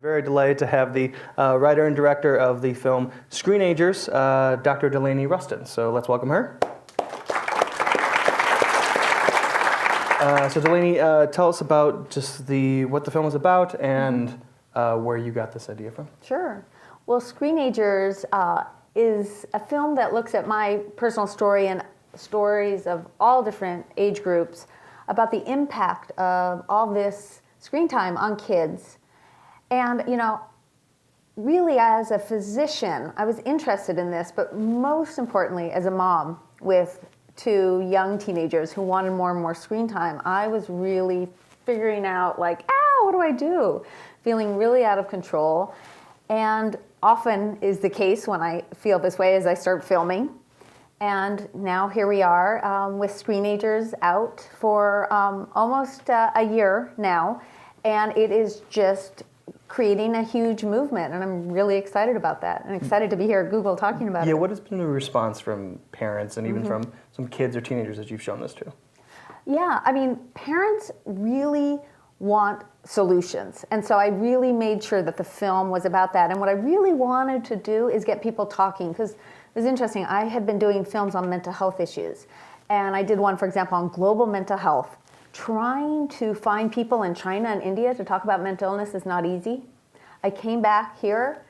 Very delighted to have the writer and director of the film Screenagers, Dr. Delaney Ruston. So let's welcome her. So Delaney, tell us about just what the film is about and where you got this idea from. Sure. Well, Screenagers is a film that looks at my personal story and stories of all different age groups about the impact of all this screen time on kids. And, you know, really as a physician, I was interested in this, but most importantly, as a mom with two young teenagers who wanted more and more screen time, I was really figuring out, like, what do I do? Feeling really out of control. And often is the case when I feel this way as I start filming. And now here we are with Screenagers out for almost a year now. And it is just creating a huge movement, and I'm really excited about that, and excited to be here at Google talking about it. Yeah, what has been the response from parents and even from some kids or teenagers that you've shown this to? Yeah, I mean, parents really want solutions, and so I really made sure that the film was about that. And what I really wanted to do is get people talking, because it was interesting. I had been doing films on mental health issues, and I did one, for example, on global mental health. Trying to find people in China and India to talk about mental illness is not easy. I came back here,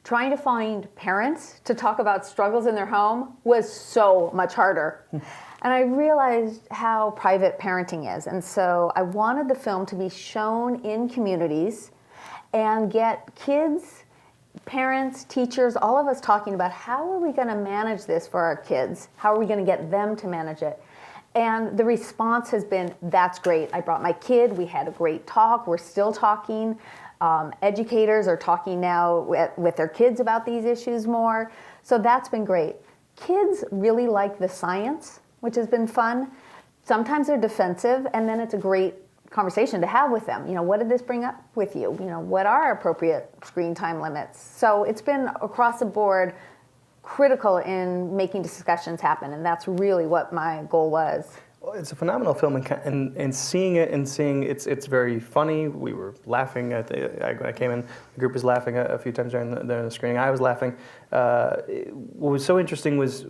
trying to find parents to talk about struggles in their home was so much harder. And I realized how private parenting is. And so I wanted the film to be shown in communities and get kids, parents, teachers, all of us talking about how are we going to manage this for our kids? How are we going to get them to manage it? And the response has been, that's great. I brought my kid. We had a great talk. We're still talking. Educators are talking now with their kids about these issues more. So that's been great. Kids really like the science, which has been fun. Sometimes they're defensive, and then it's a great conversation to have with them. You know, what did this bring up with you? You know, what are appropriate screen time limits? So it's been across the board critical in making discussions happen, and that's really what my goal was. Well, it's a phenomenal film, and seeing it and seeing it's very funny. We were laughing when I came in. The group was laughing a few times during the screening. I was laughing. What was so interesting was,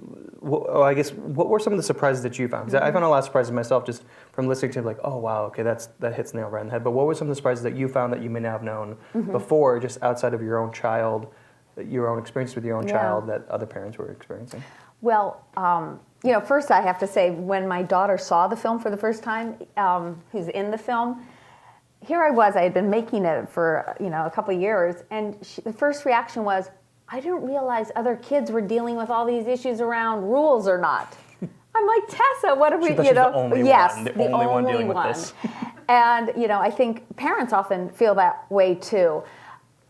I guess, what were some of the surprises that you found? Because I found a lot of surprises myself just from listening to it, like, oh wow, okay, that hits the nail right in the head. But what were some of the surprises that you found that you may not have known before, just outside of your own child? Your own experience with your own child that other parents were experiencing? Well, you know, first I have to say, when my daughter saw the film for the first time, who's in the film, here I was, I had been making it for, you know, a couple of years, and the first reaction was, I didn't realize other kids were dealing with all these issues around rules or not. I'm like, Tessa, what are we, you know? The only one dealing with this. And, you know, I think parents often feel that way too.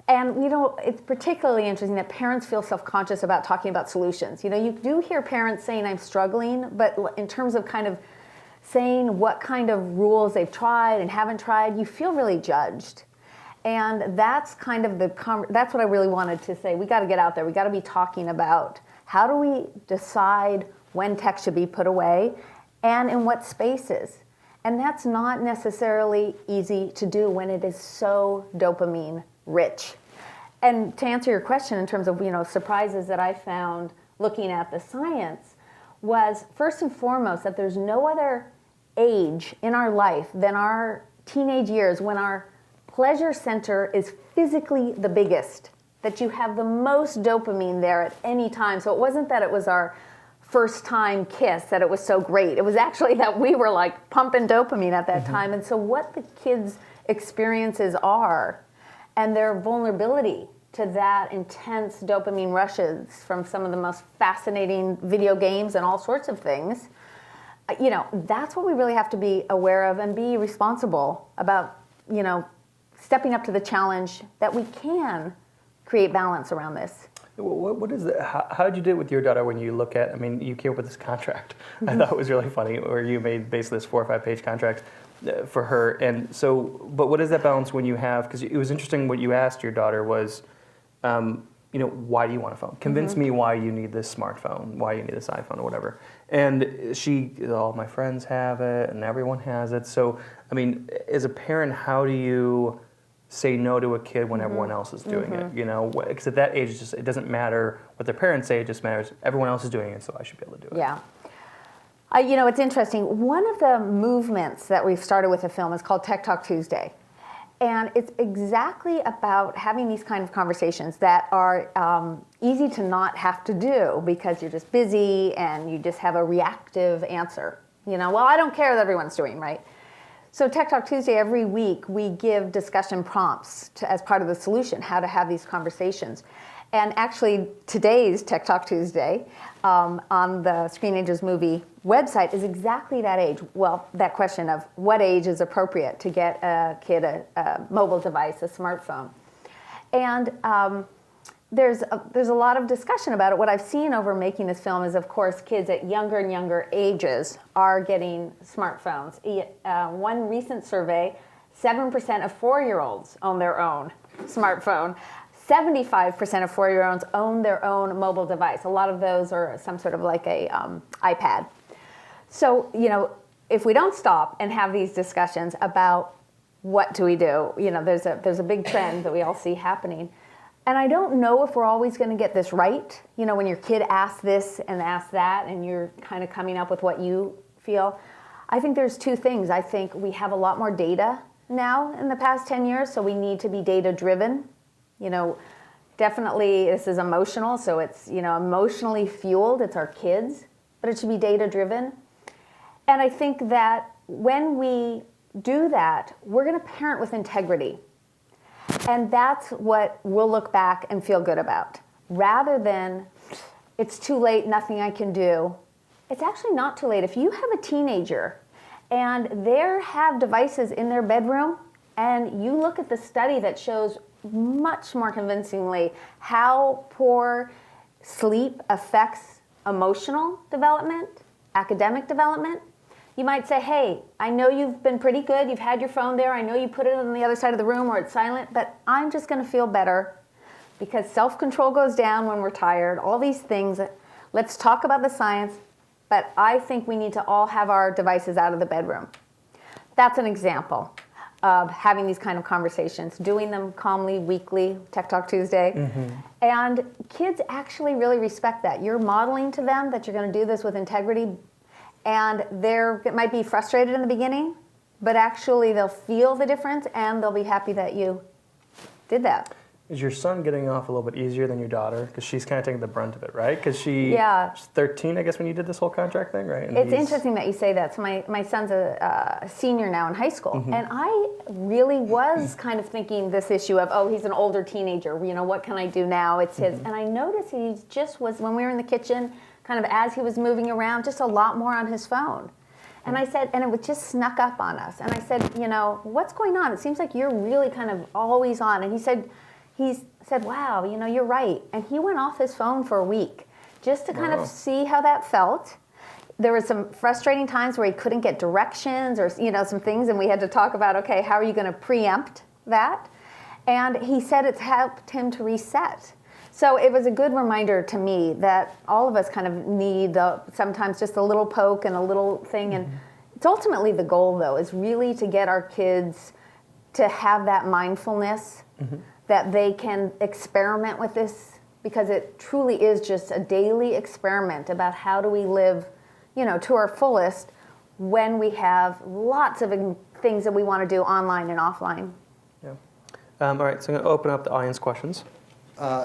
And, you know, it's particularly interesting that parents feel self-conscious about talking about solutions. You know, you do hear parents saying, I'm struggling, but in terms of kind of saying what kind of rules they've tried and haven't tried, you feel really judged. And that's kind of that's what I really wanted to say. We got to get out there. We got to be talking about how do we decide when text should be put away and in what spaces. And that's not necessarily easy to do when it is so dopamine rich. And to answer your question in terms of, you know, surprises that I found looking at the science was, first and foremost, that there's no other age in our life than our teenage years when our pleasure center is physically the biggest, that you have the most dopamine there at any time. So it wasn't that it was our first time kiss that it was so great. It was actually that we were like pumping dopamine at that time. And so what the kids' experiences are and their vulnerability to that intense dopamine rushes from some of the most fascinating video games and all sorts of things, you know, that's what we really have to be aware of and be responsible about, you know, stepping up to the challenge that we can create balance around this. What is that? How did you do it with your daughter when you look at, I mean, you came up with this contract. I thought it was really funny, where you made basically this 4 or 5 page contract for her. And so, but what is that balance when you have, because it was interesting what you asked your daughter was, you know, why do you want a phone? Convince me why you need this smartphone, why you need this iPhone or whatever. And all my friends have it, and everyone has it. So, I mean, as a parent, how do you say no to a kid when everyone else is doing it? You know, because at that age, it doesn't matter what their parents say. It just matters everyone else is doing it, so I should be able to do it. Yeah. You know, it's interesting. One of the movements that we've started with the film is called Tech Talk Tuesday. And it's exactly about having these kind of conversations that are easy to not have to do because you're just busy and you just have a reactive answer. You know, well, I don't care that everyone's doing, right? So Tech Talk Tuesday, every week, we give discussion prompts as part of the solution, how to have these conversations. And actually, today's Tech Talk Tuesday on the Screenagers movie website is exactly that age. Well, that question of what age is appropriate to get a kid a mobile device, a smartphone. And there's a lot of discussion about it. What I've seen over making this film is, of course, kids at younger and younger ages are getting smartphones. One recent survey, 7% of 4-year-olds own their own smartphone. 75% of 4-year-olds own their own mobile device. A lot of those are some sort of like a iPad. So, you know, if we don't stop and have these discussions about what do we do, you know, there's a big trend that we all see happening. And I don't know if we're always going to get this right. You know, when your kid asks this and asks that, and you're kind of coming up with what you feel. I think there's two things. I think we have a lot more data now in the past 10 years, so we need to be data-driven. You know, definitely this is emotional, so it's, you know, emotionally fueled. It's our kids, but it should be data-driven. And I think that when we do that, we're going to parent with integrity. And that's what we'll look back and feel good about. Rather than, it's too late, nothing I can do. It's actually not too late. If you have a teenager and they have devices in their bedroom, and you look at the study that shows much more convincingly how poor sleep affects emotional development, academic development, you might say, hey, I know you've been pretty good, you've had your phone there, I know you put it on the other side of the room where it's silent, but I'm just going to feel better because self-control goes down when we're tired, all these things. Let's talk about the science, but I think we need to all have our devices out of the bedroom. That's an example of having these kind of conversations, doing them calmly, weekly, Tech Talk Tuesday. And kids actually really respect that. You're modeling to them that you're going to do this with integrity, and it might be frustrated in the beginning, but actually they'll feel the difference and they'll be happy that you did that. Is your son getting off a little bit easier than your daughter? Because she's kind of taking the brunt of it, right? Because she's 13, I guess, when you did this whole contract thing, right? And it's interesting that you say that. So my son's a senior now in high school. And I really was kind of thinking this issue of, oh, he's an older teenager. You know, what can I do now? It's his. And I noticed he just was, when we were in the kitchen, kind of as he was moving around, just a lot more on his phone. And I said, and it just snuck up on us. And I said, you know, what's going on? It seems like you're really kind of always on. And he said, wow, you know, you're right. And he went off his phone for a week just to kind of see how that felt. There were some frustrating times where he couldn't get directions or, you know, some things, and we had to talk about, okay, how are you going to preempt that? And he said it's helped him to reset. So it was a good reminder to me that all of us kind of need sometimes just a little poke and a little thing. And it's ultimately the goal, though, is really to get our kids to have that mindfulness, that they can experiment with this, because it truly is just a daily experiment about how do we live, you know, to our fullest when we have lots of things that we want to do online and offline. Yeah. All right, so I'm going to open up the audience questions.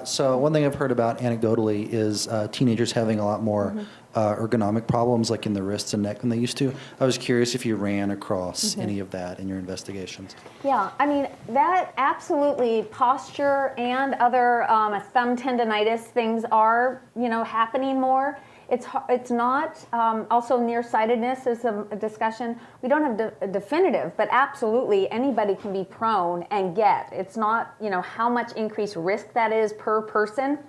So one thing I've heard about anecdotally is teenagers having a lot more ergonomic problems, like in the wrists and neck, than they used to. I was curious if you ran across any of that in your investigations. Yeah, I mean, that absolutely, posture and other thumb tendonitis things are, you know, happening more. It's not, also nearsightedness is a discussion. We don't have a definitive, but absolutely anybody can be prone and get. It's not, you know, how much increased risk that is per person.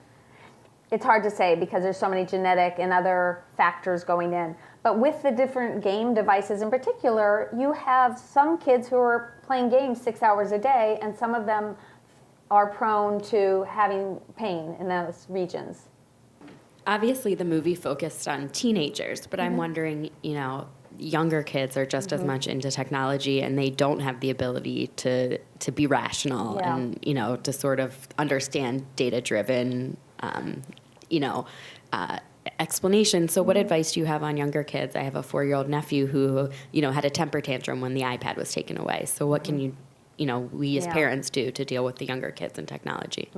It's hard to say because there's so many genetic and other factors going in. But with the different game devices in particular, you have some kids who are playing games 6 hours a day, and some of them are prone to having pain in those regions. obviously the movie focused on teenagers, but I'm wondering, younger kids are just as much into technology, and they don't have the ability to be rational and, to sort of understand data-driven, explanation. So what advice do you have on younger kids? I have a 4-year-old nephew who, had a temper tantrum when the iPad was taken away. So what can we as parents do to deal with the younger kids and technology?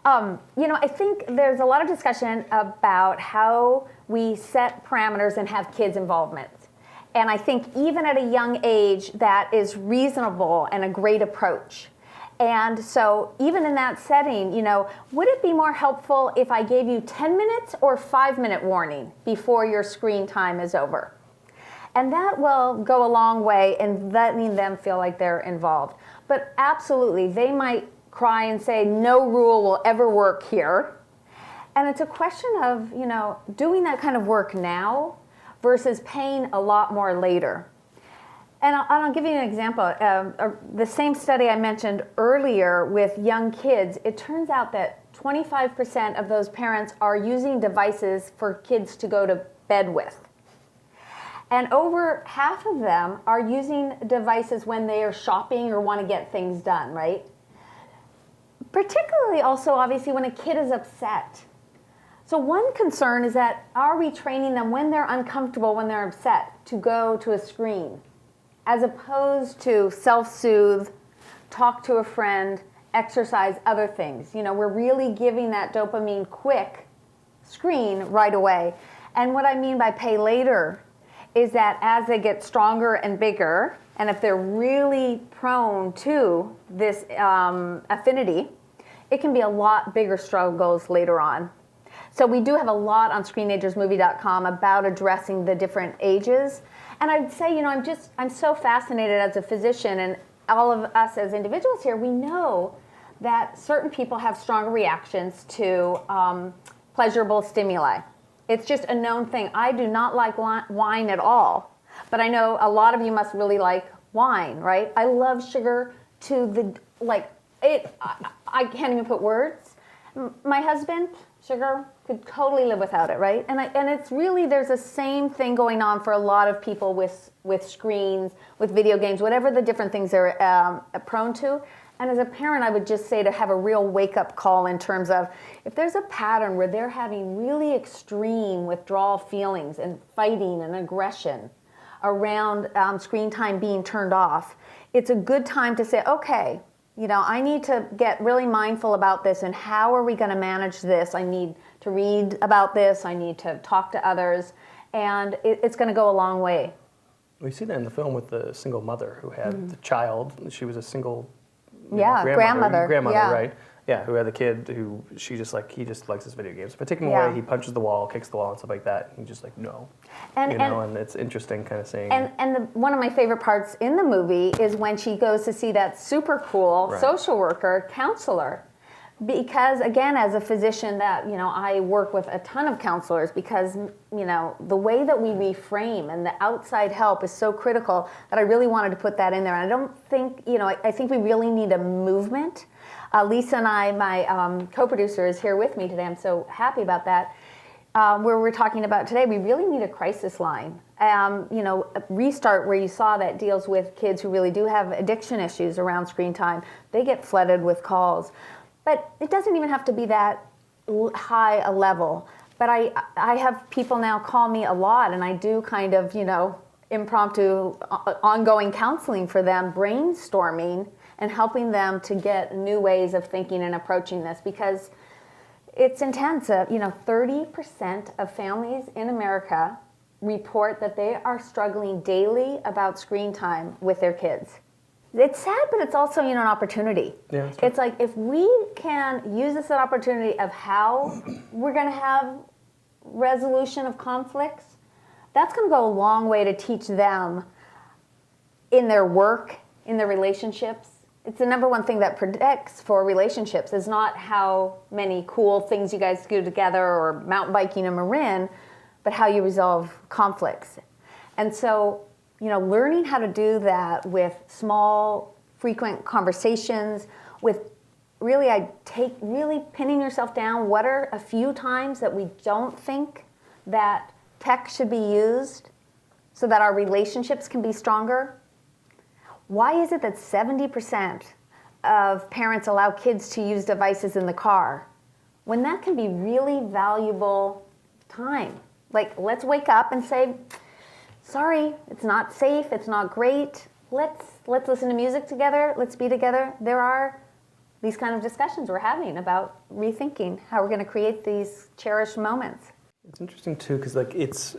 I think there's a lot of discussion about how we set parameters and have kids' involvement. And I think even at a young age, that is reasonable and a great approach. And so even in that setting, would it be more helpful if I gave you 10 minutes or 5-minute warning before your screen time is over? And that will go a long way in letting them feel like they're involved. But absolutely, they might cry and say, no rule will ever work here. And it's a question of, doing that kind of work now versus paying a lot more later. And I'll give you an example. The same study I mentioned earlier with young kids, it turns out that 25% of those parents are using devices for kids to go to bed with. And over half of them are using devices when they are shopping or want to get things done, right? Particularly also, obviously, when a kid is upset. So one concern is that, are we training them when they're uncomfortable, when they're upset, to go to a screen, as opposed to self-soothe, talk to a friend, exercise, other things? We're really giving that dopamine quick screen right away. And what I mean by pay later is that as they get stronger and bigger, and if they're really prone to this affinity, it can be a lot bigger struggles later on. So we do have a lot on screenagersmovie.com about addressing the different ages. And I'd say, I'm so fascinated as a physician, and all of us as individuals here, we know that certain people have stronger reactions to pleasurable stimuli. It's just a known thing. I do not like wine at all, but I know a lot of you must really like wine, right? I love sugar to I can't even put words. My husband, sugar, could totally live without it, right? And it's really, there's the same thing going on for a lot of people with screens, with video games, whatever the different things they're prone to. And as a parent, I would just say to have a real wake-up call in terms of, if there's a pattern where they're having really extreme withdrawal feelings and fighting and aggression around screen time being turned off, it's a good time to say, okay, I need to get really mindful about this, and how are we going to manage this? I need to read about this. I need to talk to others, and it's going to go a long way. We see that in the film with the single mother who had the child. She was a single grandmother, right? Yeah, who had the kid who he just likes his video games. If I take him away, he punches the wall, kicks the wall, and stuff like that. He's just like, no. And it's interesting kind of seeing. And one of my favorite parts in the movie is when she goes to see that super cool social worker, counselor. Because again, as a physician that, I work with a ton of counselors, because, the way that we reframe and the outside help is so critical that I really wanted to put that in there. And I don't think, I think we really need a movement. Lisa and I, my co-producer, is here with me today. I'm so happy about that. Where we're talking about today, we really need a crisis line. A Restart, where you saw that deals with kids who really do have addiction issues around screen time. They get flooded with calls. But it doesn't even have to be that high a level. But I have people now call me a lot, and I do kind of, impromptu ongoing counseling for them, brainstorming, and helping them to get new ways of thinking and approaching this, because it's intense. 30% of families in America report that they are struggling daily about screen time with their kids. It's sad, but it's also, an opportunity. Yeah, it's like, if we can use this as an opportunity of how we're going to have resolution of conflicts, that's going to go a long way to teach them in their work, in their relationships. It's the number one thing that predicts for relationships is not how many cool things you guys do together or mountain biking in Marin, but how you resolve conflicts. And so, learning how to do that with small, frequent conversations, with really pinning yourself down. What are a few times that we don't think that tech should be used so that our relationships can be stronger? Why is it that 70% of parents allow kids to use devices in the car when that can be really valuable time? Like, let's wake up and say, sorry, it's not safe, it's not great. Let's listen to music together, let's be together. There are these kind of discussions we're having about rethinking how we're going to create these cherished moments. It's interesting too, because like it's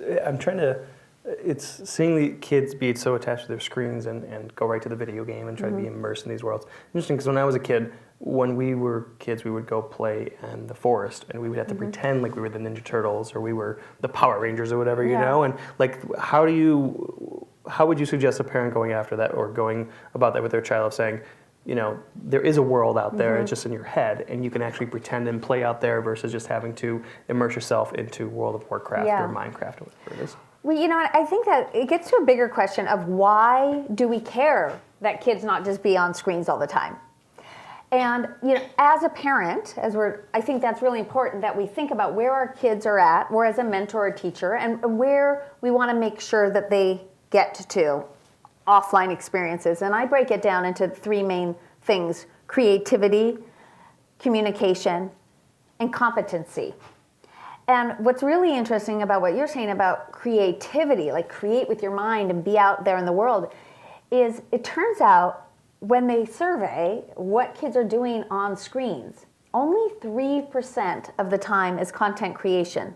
seeing the kids be so attached to their screens and go right to the video game and try to be immersed in these worlds. Interesting, because when I was a kid, when we were kids, we would go play in the forest, and we would have to pretend like we were the Ninja Turtles or we were the Power Rangers or whatever, you know. And like, how would you suggest a parent going after that or going about that with their child, of saying, you know, there is a world out there, it's just in your head, and you can actually pretend and play out there versus just having to immerse yourself into World of Warcraft or Minecraft or whatever it is? Well, you know, I think that it gets to a bigger question of why do we care that kids not just be on screens all the time? And, you know, as a parent, I think that's really important that we think about where our kids are at, or as a mentor or teacher, and where we want to make sure that they get to offline experiences. And I break it down into three main things: creativity, communication, and competency. And what's really interesting about what you're saying about creativity, like create with your mind and be out there in the world, is it turns out when they survey what kids are doing on screens, only 3% of the time is content creation.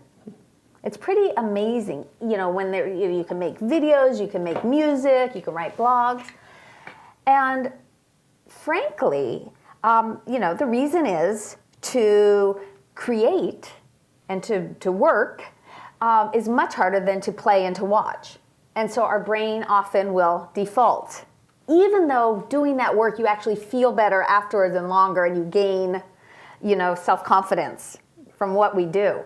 It's pretty amazing, you know, when you can make videos, you can make music, you can write blogs. And frankly, you know, the reason is to create and to work is much harder than to play and to watch. And so our brain often will default. Even though doing that work, you actually feel better afterwards and longer, and you gain, you know, self-confidence from what we do.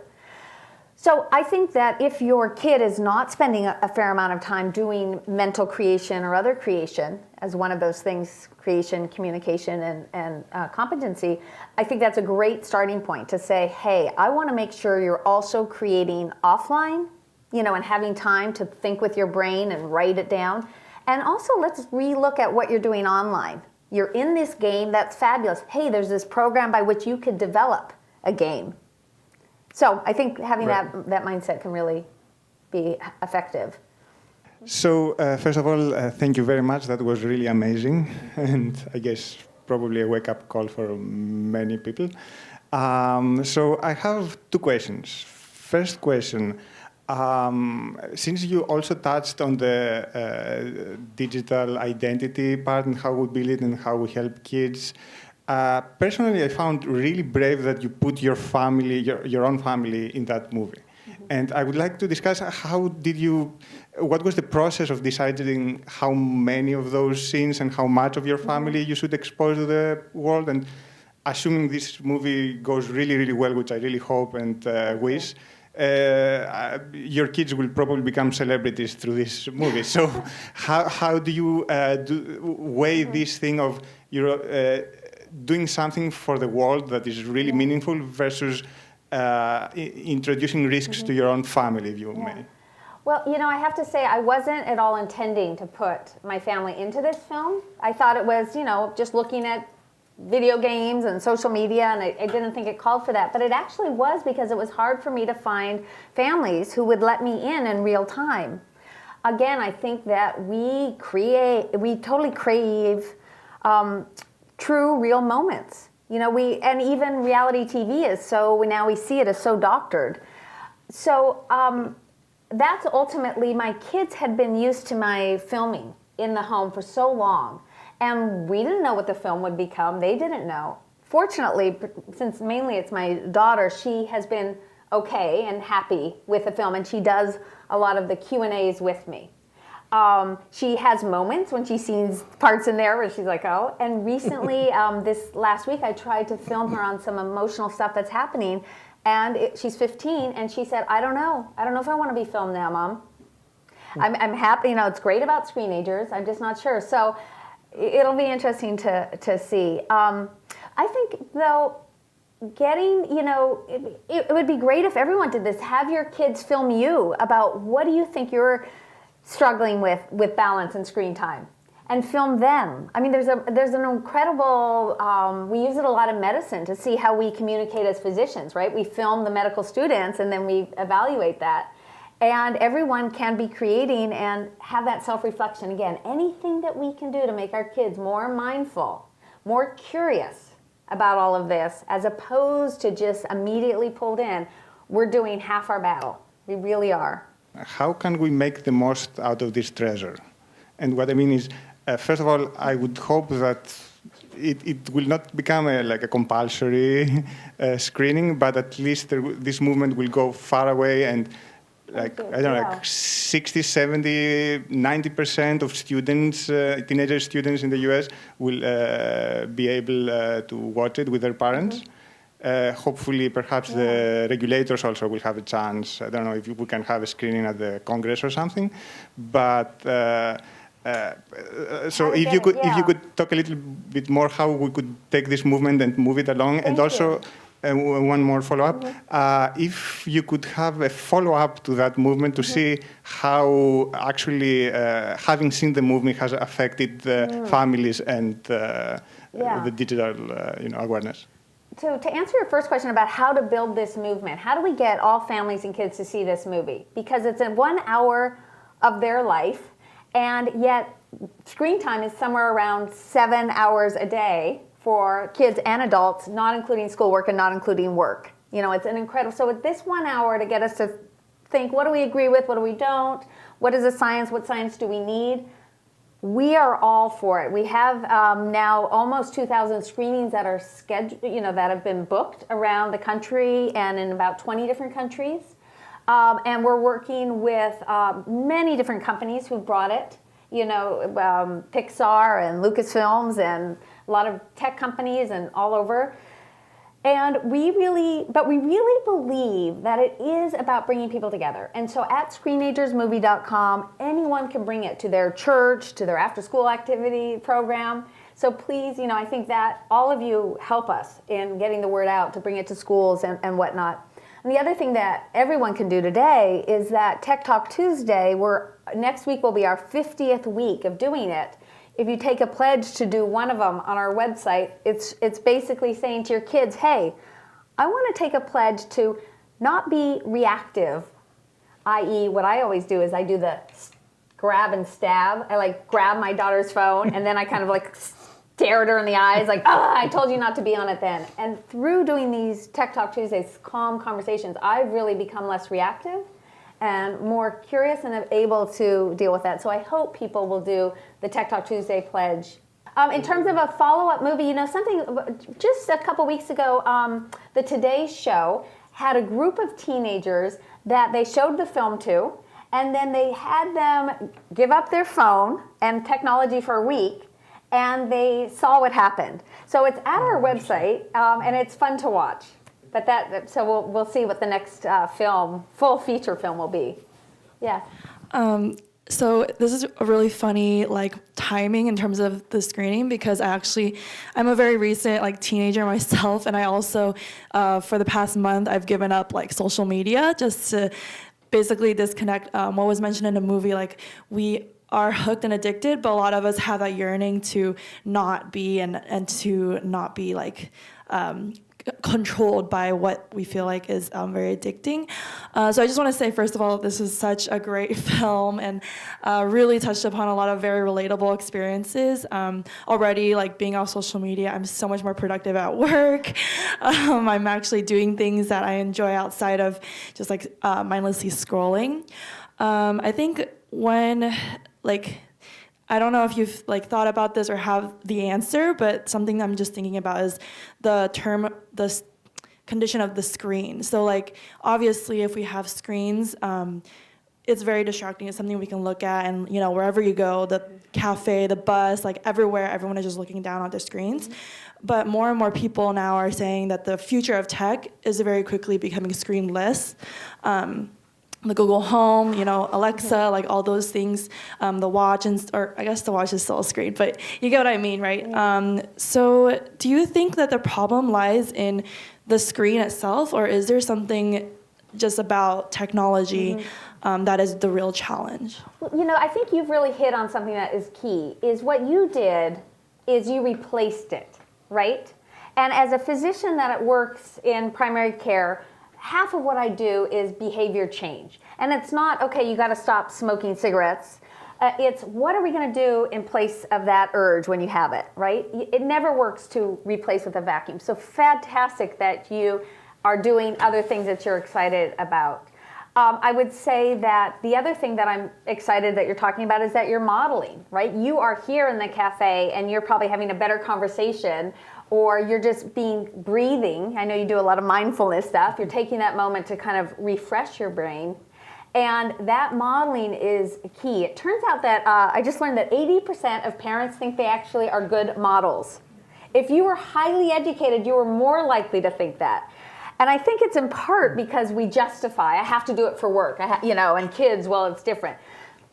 So I think that if your kid is not spending a fair amount of time doing mental creation or other creation, as one of those things, creation, communication, and competency, I think that's a great starting point to say, hey, I want to make sure you're also creating offline, you know, and having time to think with your brain and write it down. And also, let's relook at what you're doing online. You're in this game, that's fabulous. Hey, there's this program by which you could develop a game. So I think having that mindset can really be effective. So first of all, thank you very much. That was really amazing, and I guess probably a wake-up call for many people. So I have two questions. First question. Since you also touched on the digital identity part and how we build it and how we help kids, personally I found really brave that you put your family, your own family in that movie. And I would like to discuss what was the process of deciding how many of those scenes and how much of your family you should expose to the world, and assuming this movie goes really, really well, which I really hope and wish, your kids will probably become celebrities through this movie. So how do you weigh this thing of doing something for the world that is really meaningful versus introducing risks to your own family, if you may? Well, you know, I have to say I wasn't at all intending to put my family into this film. I thought it was, you know, just looking at video games and social media, and I didn't think it called for that. But it actually was because it was hard for me to find families who would let me in real time. Again, I think that we totally crave true, real moments. You know, and even reality TV is so, now we see it as so doctored. So that's ultimately, my kids had been used to my filming in the home for so long. And we didn't know what the film would become. They didn't know. Fortunately, since mainly it's my daughter, she has been okay and happy with the film, and she does a lot of the Q&As with me. She has moments when she sees parts in there where she's like, oh. And recently, this last week, I tried to film her on some emotional stuff that's happening. And she's 15, and she said, I don't know. I don't know if I want to be filmed now, Mom. I'm happy. You know, it's great about Screenagers. I'm just not sure. So it'll be interesting to see. I think, though, it would be great if everyone did this. Have your kids film you about what do you think you're struggling with balance and screen time, and film them. I mean, there's an incredible, we use it a lot in medicine to see how we communicate as physicians, right? We film the medical students and then we evaluate that. And everyone can be creating and have that self-reflection. Again, anything that we can do to make our kids more mindful, more curious about all of this, as opposed to just immediately pulled in, we're doing half our battle. We really are. How can we make the most out of this treasure? And what I mean is, first of all, I would hope that it will not become like a compulsory screening, but at least this movement will go far away and like, I don't know, like 60, 70, 90% of students, teenager students in the US will be able to watch it with their parents. Hopefully, perhaps the regulators also will have a chance. I don't know if we can have a screening at the Congress or something, but so if you could talk a little bit more how we could take this movement and move it along, and also one more follow-up. If you could have a follow-up to that movement to see how actually having seen the movement has affected families and the digital awareness. So to answer your first question about how to build this movement, how do we get all families and kids to see this movie? Because it's in 1 hour of their life, and yet screen time is somewhere around 7 hours a day for kids and adults, not including schoolwork and not including work. It's an incredible, so with this 1 hour to get us to think, what do we agree with, what do we don't, what is the science, what science do we need? We are all for it. We have now almost 2,000 screenings that are scheduled, that have been booked around the country and in about 20 different countries. And we're working with many different companies who brought it, Pixar and Lucasfilms and a lot of tech companies and all over. And we really believe that it is about bringing people together. And so at screenagersmovie.com, anyone can bring it to their church, to their after-school activity program. So please, I think that all of you help us in getting the word out to bring it to schools and whatnot. And the other thing that everyone can do today is that Tech Talk Tuesday, next week will be our 50th week of doing it. If you take a pledge to do one of them on our website, it's basically saying to your kids, hey, I want to take a pledge to not be reactive, i.e. what I always do is I do the grab and stab. I grab my daughter's phone and then I kind of stare at her in the eyes I told you not to be on it then. And through doing these Tech Talk Tuesdays, calm conversations, I've really become less reactive and more curious and able to deal with that. So I hope people will do the Tech Talk Tuesday pledge. In terms of a follow-up movie, something just a couple weeks ago, the Today Show had a group of teenagers that they showed the film to, and then they had them give up their phone and technology for a week, and they saw what happened. So it's at our website, and it's fun to watch. But so we'll see what the next full feature film will be. Yeah. So this is a really funny timing in terms of the screening, because I'm a very recent teenager myself, and I also for the past month I've given up social media just to basically disconnect. What was mentioned in the movie, we are hooked and addicted, but a lot of us have that yearning to not be and to not be controlled by what we feel is very addicting. So I just want to say, first of all, this is such a great film and really touched upon a lot of very relatable experiences. Already, being on social media, I'm so much more productive at work. I'm actually doing things that I enjoy outside of just mindlessly scrolling. I think when I don't know if you've thought about this or have the answer, but something I'm just thinking about is the condition of the screen. So obviously if we have screens, it's very distracting. It's something we can look at, and wherever you go, the cafe, the bus, everywhere, everyone is just looking down at their screens. But more and more people now are saying that the future of tech is very quickly becoming screenless. the Google Home, Alexa, like all those things, the watch, or I guess the watch is still a screen, but you get what I mean, right? So do you think that the problem lies in the screen itself, or is there something just about technology that is the real challenge? Well, I think you've really hit on something that is key, is what you did is you replaced it, right? And as a physician that works in primary care, half of what I do is behavior change. And it's not, okay, you got to stop smoking cigarettes. It's what are we going to do in place of that urge when you have it, right? It never works to replace with a vacuum. So fantastic that you are doing other things that you're excited about. I would say that the other thing that I'm excited that you're talking about is that you're modeling, right? You are here in the cafe and you're probably having a better conversation, or you're just breathing. I know you do a lot of mindfulness stuff. You're taking that moment to kind of refresh your brain. And that modeling is key. It turns out that I just learned that 80% of parents think they actually are good models. If you were highly educated, you were more likely to think that. And I think it's in part because we justify, I have to do it for work, and kids, well, it's different.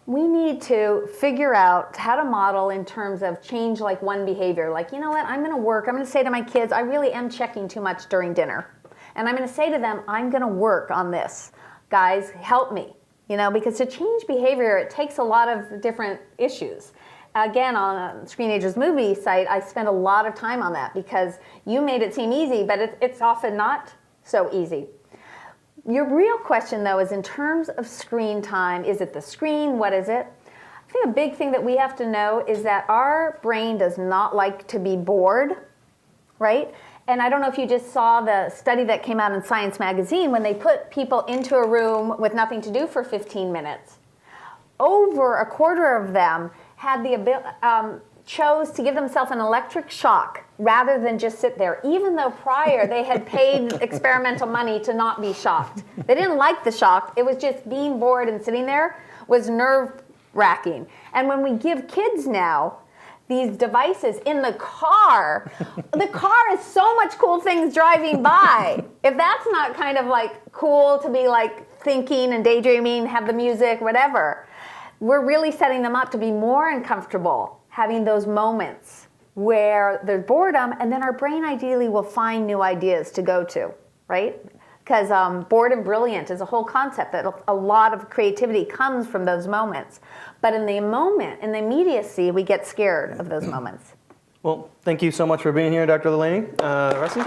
We need to figure out how to model in terms of change like one behavior. Like, you know what, I'm gonna work, I'm gonna say to my kids, I really am checking too much during dinner. And I'm gonna say to them, I'm gonna work on this. Guys, help me. Because to change behavior, it takes a lot of different issues. Again, on Screenagers movie site, I spend a lot of time on that because you made it seem easy, but it's often not so easy. Your real question, though, is in terms of screen time, is it the screen? What is it? I think a big thing that we have to know is that our brain does not like to be bored, right? And I don't know if you just saw the study that came out in Science magazine when they put people into a room with nothing to do for 15 minutes. Over a quarter of them had the chose to give themselves an electric shock rather than just sit there, even though prior they had paid experimental money to not be shocked. They didn't like the shock. It was just being bored and sitting there was nerve-wracking. And when we give kids now these devices in the car is so much cool things driving by. If that's not kind of like cool to be like thinking and daydreaming, have the music, whatever, we're really setting them up to be more uncomfortable having those moments where there's boredom, and then our brain ideally will find new ideas to go to, right? Because bored and brilliant is a whole concept that a lot of creativity comes from those moments. But in the moment, in the immediacy, we get scared of those moments. Well, thank you so much for being here, Dr. Delaney Ruston.